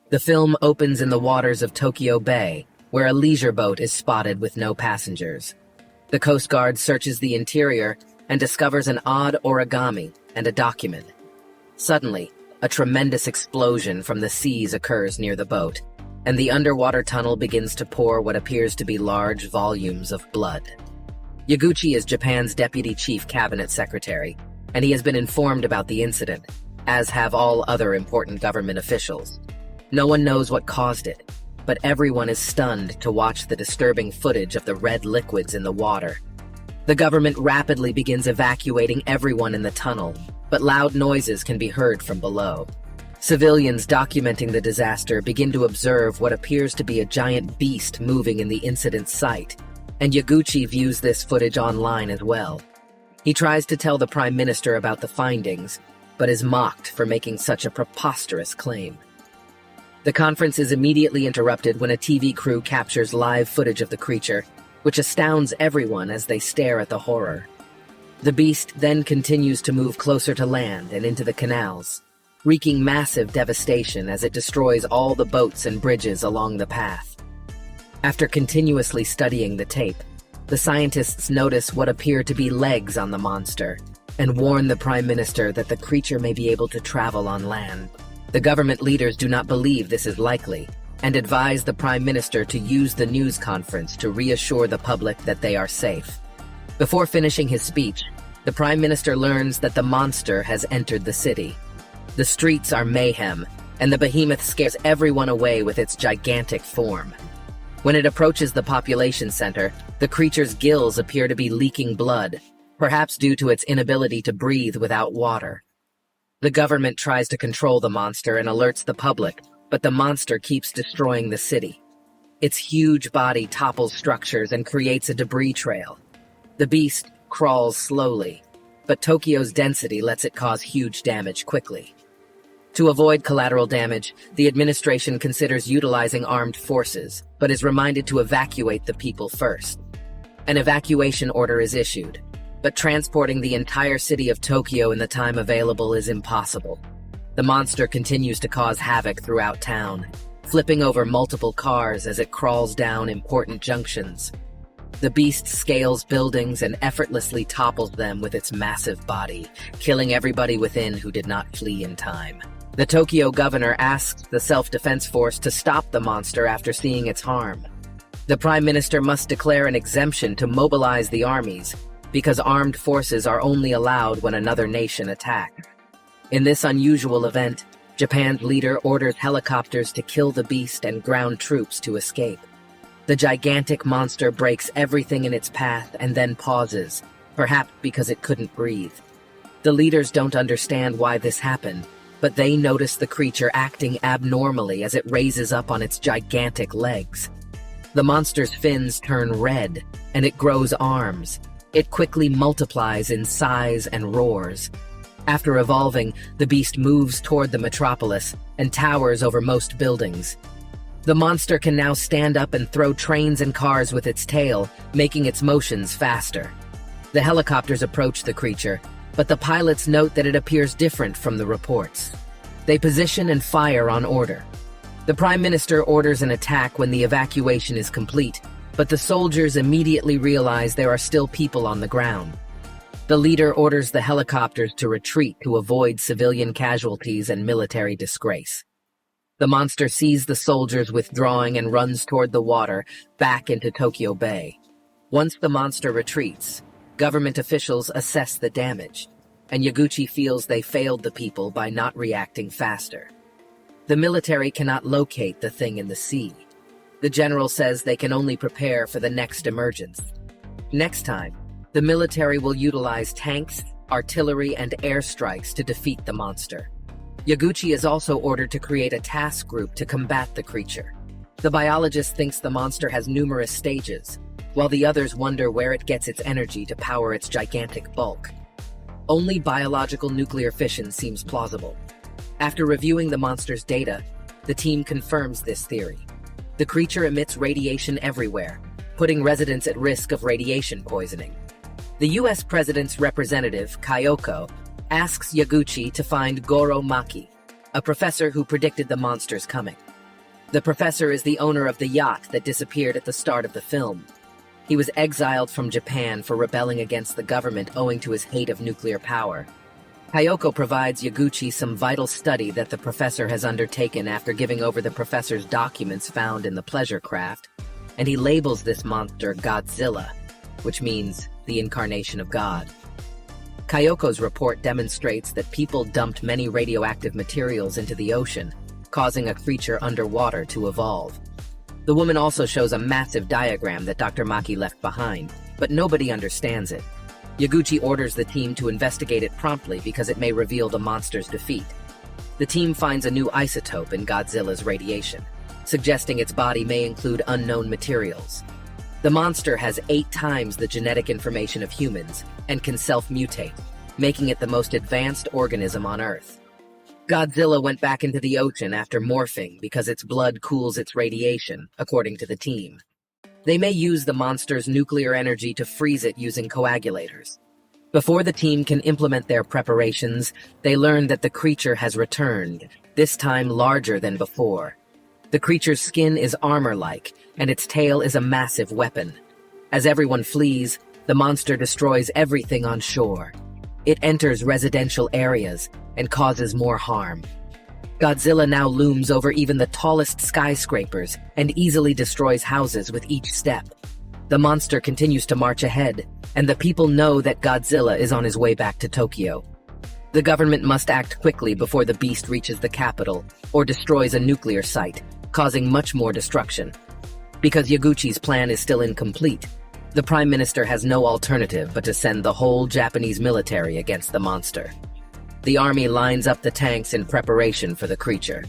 The film opens in the waters of Tokyo Bay, where a leisure boat is spotted with no passengers. The Coast Guard searches the interior and discovers an odd origami and a document. Suddenly, a tremendous explosion from the seas occurs near the boat, and the underwater tunnel begins to pour what appears to be large volumes of blood. Yaguchi is Japan's deputy chief cabinet secretary, and he has been informed about the incident, as have all other important government officials. No one knows what caused it, but everyone is stunned to watch the disturbing footage of the red liquids in the water. The government rapidly begins evacuating everyone in the tunnel, but loud noises can be heard from below. Civilians documenting the disaster begin to observe what appears to be a giant beast moving in the incident site, and Yaguchi views this footage online as well. He tries to tell the Prime Minister about the findings, but is mocked for making such a preposterous claim. The conference is immediately interrupted when a TV crew captures live footage of the creature, which astounds everyone as they stare at the horror. The beast then continues to move closer to land and into the canals, wreaking massive devastation as it destroys all the boats and bridges along the path. After continuously studying the tape, the scientists notice what appear to be legs on the monster and warn the Prime Minister that the creature may be able to travel on land. The government leaders do not believe this is likely and advise the Prime Minister to use the news conference to reassure the public that they are safe. Before finishing his speech, the Prime Minister learns that the monster has entered the city. The streets are mayhem, and the behemoth scares everyone away with its gigantic form. When it approaches the population center, the creature's gills appear to be leaking blood, perhaps due to its inability to breathe without water. The government tries to control the monster and alerts the public, but the monster keeps destroying the city. Its huge body topples structures and creates a debris trail. The beast crawls slowly, but Tokyo's density lets it cause huge damage quickly. To avoid collateral damage, the administration considers utilizing armed forces, but is reminded to evacuate the people first. An evacuation order is issued, but transporting the entire city of Tokyo in the time available is impossible. The monster continues to cause havoc throughout town, flipping over multiple cars as it crawls down important junctions. The beast scales buildings and effortlessly topples them with its massive body, killing everybody within who did not flee in time. The Tokyo governor asks the self-defense force to stop the monster after seeing its harm. The Prime Minister must declare an exemption to mobilize the armies, because armed forces are only allowed when another nation attacks. In this unusual event, Japan's leader orders helicopters to kill the beast and ground troops to escape. The gigantic monster breaks everything in its path and then pauses, perhaps because it couldn't breathe. The leaders don't understand why this happened, but they notice the creature acting abnormally as it raises up on its gigantic legs. The monster's fins turn red, and it grows arms. It quickly multiplies in size and roars. After evolving, the beast moves toward the metropolis and towers over most buildings. The monster can now stand up and throw trains and cars with its tail, making its motions faster. The helicopters approach the creature, but the pilots note that it appears different from the reports. They position and fire on order. The Prime Minister orders an attack when the evacuation is complete, but the soldiers immediately realize there are still people on the ground. The leader orders the helicopters to retreat to avoid civilian casualties and military disgrace. The monster sees the soldiers withdrawing and runs toward the water, back into Tokyo Bay. Once the monster retreats, government officials assess the damage, and Yaguchi feels they failed the people by not reacting faster. The military cannot locate the thing in the sea. The general says they can only prepare for the next emergence. Next time, the military will utilize tanks, artillery, and airstrikes to defeat the monster. Yaguchi is also ordered to create a task group to combat the creature. The biologist thinks the monster has numerous stages, while the others wonder where it gets its energy to power its gigantic bulk. Only biological nuclear fission seems plausible. After reviewing the monster's data, the team confirms this theory. The creature emits radiation everywhere, putting residents at risk of radiation poisoning. The U.S. President's representative, Kyoko, asks Yaguchi to find Goro Maki, a professor who predicted the monster's coming. The professor is the owner of the yacht that disappeared at the start of the film. He was exiled from Japan for rebelling against the government owing to his hate of nuclear power. Kayoko provides Yaguchi some vital study that the professor has undertaken after giving over the professor's documents found in the pleasure craft, and he labels this monster Godzilla, which means the incarnation of God. Kayoko's report demonstrates that people dumped many radioactive materials into the ocean, causing a creature underwater to evolve. The woman also shows a massive diagram that Dr. Maki left behind, but nobody understands it. Yaguchi orders the team to investigate it promptly because it may reveal the monster's defeat. The team finds a new isotope in Godzilla's radiation, suggesting its body may include unknown materials. The monster has 8 times the genetic information of humans and can self-mutate, making it the most advanced organism on Earth. Godzilla went back into the ocean after morphing because its blood cools its radiation, according to the team. They may use the monster's nuclear energy to freeze it using coagulators. Before the team can implement their preparations, they learn that the creature has returned, this time larger than before. The creature's skin is armor-like, and its tail is a massive weapon. As everyone flees, the monster destroys everything on shore. It enters residential areas and causes more harm. Godzilla now looms over even the tallest skyscrapers and easily destroys houses with each step. The monster continues to march ahead, and the people know that Godzilla is on his way back to Tokyo. The government must act quickly before the beast reaches the capital or destroys a nuclear site, causing much more destruction. Because Yaguchi's plan is still incomplete, the Prime Minister has no alternative but to send the whole Japanese military against the monster. The army lines up the tanks in preparation for the creature.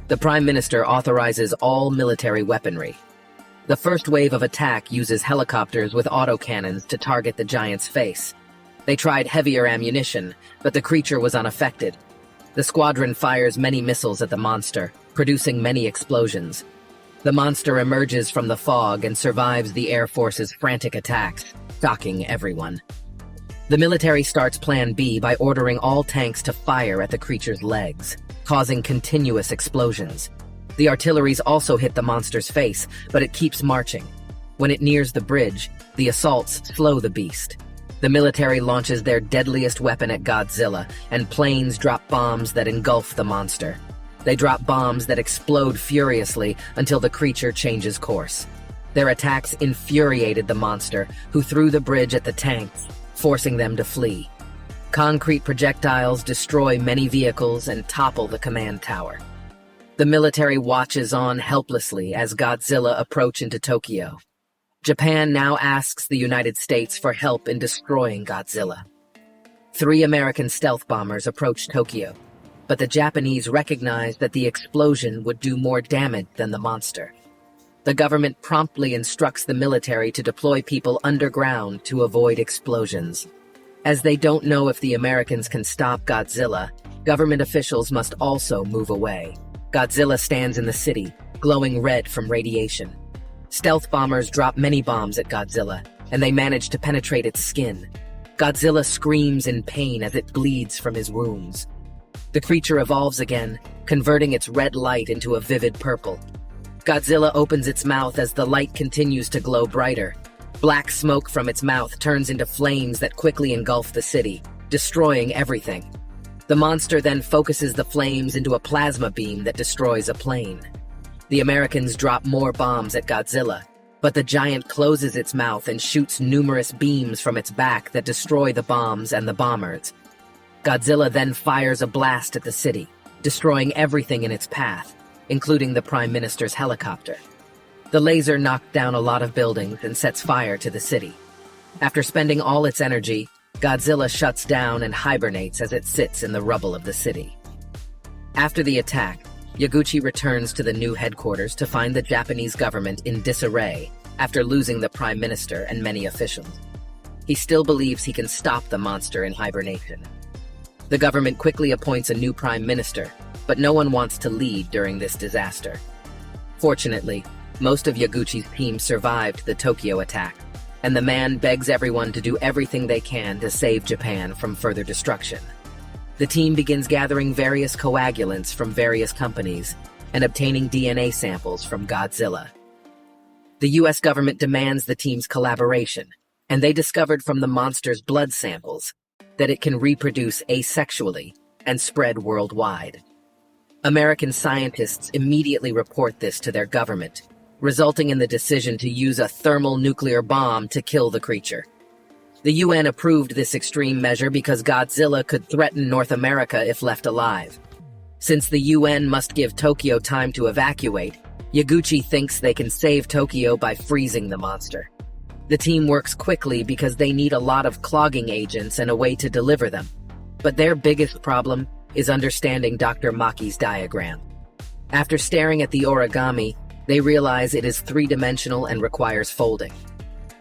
The Prime Minister authorizes all military weaponry. The first wave of attack uses helicopters with autocannons to target the giant's face. They tried heavier ammunition, but the creature was unaffected. The squadron fires many missiles at the monster, producing many explosions. The monster emerges from the fog and survives the Air Force's frantic attacks, shocking everyone. The military starts Plan B by ordering all tanks to fire at the creature's legs, causing continuous explosions. The artilleries also hit the monster's face, but it keeps marching. When it nears the bridge, the assaults slow the beast. The military launches their deadliest weapon at Godzilla, and planes drop bombs that engulf the monster. They drop bombs that explode furiously until the creature changes course. Their attacks infuriated the monster, who threw the bridge at the tanks, forcing them to flee. Concrete projectiles destroy many vehicles and topple the command tower. The military watches on helplessly as Godzilla approaches into Tokyo. Japan now asks the United States for help in destroying Godzilla. 3 American stealth bombers approach Tokyo, but the Japanese recognize that the explosion would do more damage than the monster. The government promptly instructs the military to deploy people underground to avoid explosions. As they don't know if the Americans can stop Godzilla, government officials must also move away. Godzilla stands in the city, glowing red from radiation. Stealth bombers drop many bombs at Godzilla, and they manage to penetrate its skin. Godzilla screams in pain as it bleeds from his wounds. The creature evolves again, converting its red light into a vivid purple. Godzilla opens its mouth as the light continues to glow brighter. Black smoke from its mouth turns into flames that quickly engulf the city, destroying everything. The monster then focuses the flames into a plasma beam that destroys a plane. The Americans drop more bombs at Godzilla, but the giant closes its mouth and shoots numerous beams from its back that destroy the bombs and the bombers. Godzilla then fires a blast at the city, destroying everything in its path, including the Prime Minister's helicopter. The laser knocked down a lot of buildings and sets fire to the city. After spending all its energy, Godzilla shuts down and hibernates as it sits in the rubble of the city. After the attack, Yaguchi returns to the new headquarters to find the Japanese government in disarray after losing the Prime Minister and many officials. He still believes he can stop the monster in hibernation. The government quickly appoints a new Prime Minister, but no one wants to lead during this disaster. Fortunately, most of Yaguchi's team survived the Tokyo attack, and the man begs everyone to do everything they can to save Japan from further destruction. The team begins gathering various coagulants from various companies, and obtaining DNA samples from Godzilla. The US government demands the team's collaboration, and they discovered from the monster's blood samples that it can reproduce asexually and spread worldwide. American scientists immediately report this to their government, resulting in the decision to use a thermal nuclear bomb to kill the creature. The UN approved this extreme measure because Godzilla could threaten North America if left alive. Since the UN must give Tokyo time to evacuate, Yaguchi thinks they can save Tokyo by freezing the monster. The team works quickly because they need a lot of clogging agents and a way to deliver them. But their biggest problem is understanding Dr. Maki's diagram. After staring at the origami, they realize it is three-dimensional and requires folding.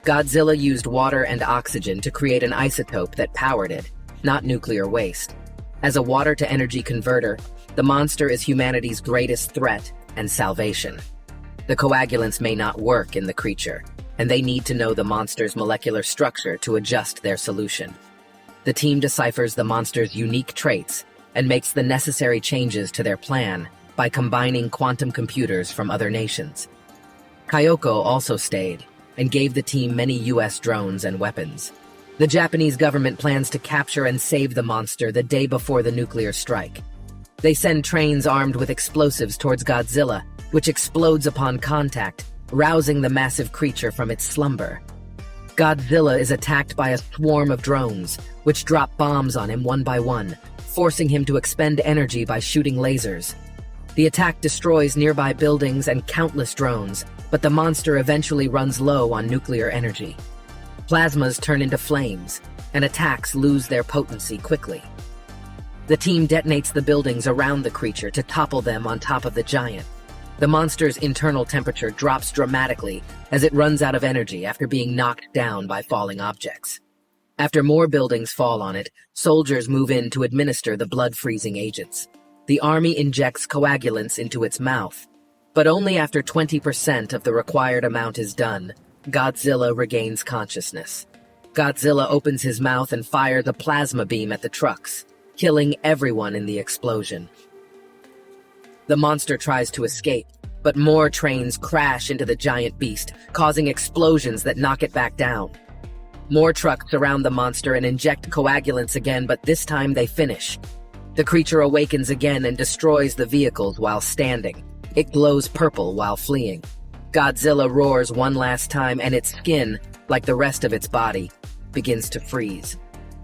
Godzilla used water and oxygen to create an isotope that powered it, not nuclear waste. As a water-to-energy converter, the monster is humanity's greatest threat and salvation. The coagulants may not work in the creature, and they need to know the monster's molecular structure to adjust their solution. The team deciphers the monster's unique traits and makes the necessary changes to their plan by combining quantum computers from other nations. Kyoko also stayed and gave the team many US drones and weapons. The Japanese government plans to capture and save the monster the day before the nuclear strike. They send trains armed with explosives towards Godzilla, which explodes upon contact, rousing the massive creature from its slumber. Godzilla is attacked by a swarm of drones, which drop bombs on him one by one, forcing him to expend energy by shooting lasers. The attack destroys nearby buildings and countless drones, but the monster eventually runs low on nuclear energy. Plasmas turn into flames, and attacks lose their potency quickly. The team detonates the buildings around the creature to topple them on top of the giant. The monster's internal temperature drops dramatically as it runs out of energy after being knocked down by falling objects. After more buildings fall on it, soldiers move in to administer the blood-freezing agents. The army injects coagulants into its mouth, but only after 20% of the required amount is done, Godzilla regains consciousness. Godzilla opens his mouth and fires a plasma beam at the trucks, killing everyone in the explosion. The monster tries to escape, but more trains crash into the giant beast, causing explosions that knock it back down. More trucks surround the monster and inject coagulants again, but this time they finish. The creature awakens again and destroys the vehicles while standing. It glows purple while fleeing. Godzilla roars one last time, and its skin, like the rest of its body, begins to freeze.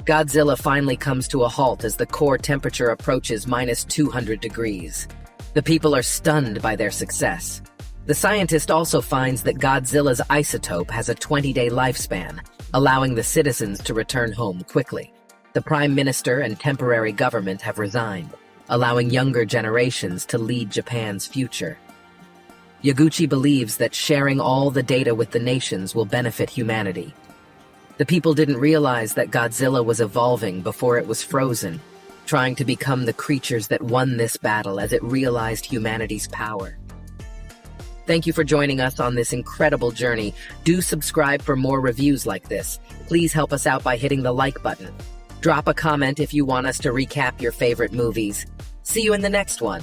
Godzilla finally comes to a halt as the core temperature approaches -200 degrees. The people are stunned by their success. The scientist also finds that Godzilla's isotope has a 20-day lifespan, allowing the citizens to return home quickly. The Prime Minister and temporary government have resigned, allowing younger generations to lead Japan's future. Yaguchi believes that sharing all the data with the nations will benefit humanity. The people didn't realize that Godzilla was evolving before it was frozen, trying to become the creatures that won this battle as it realized humanity's power. Thank you for joining us on this incredible journey. Do subscribe for more reviews like this. Please help us out by hitting the like button. Drop a comment if you want us to recap your favorite movies. See you in the next one.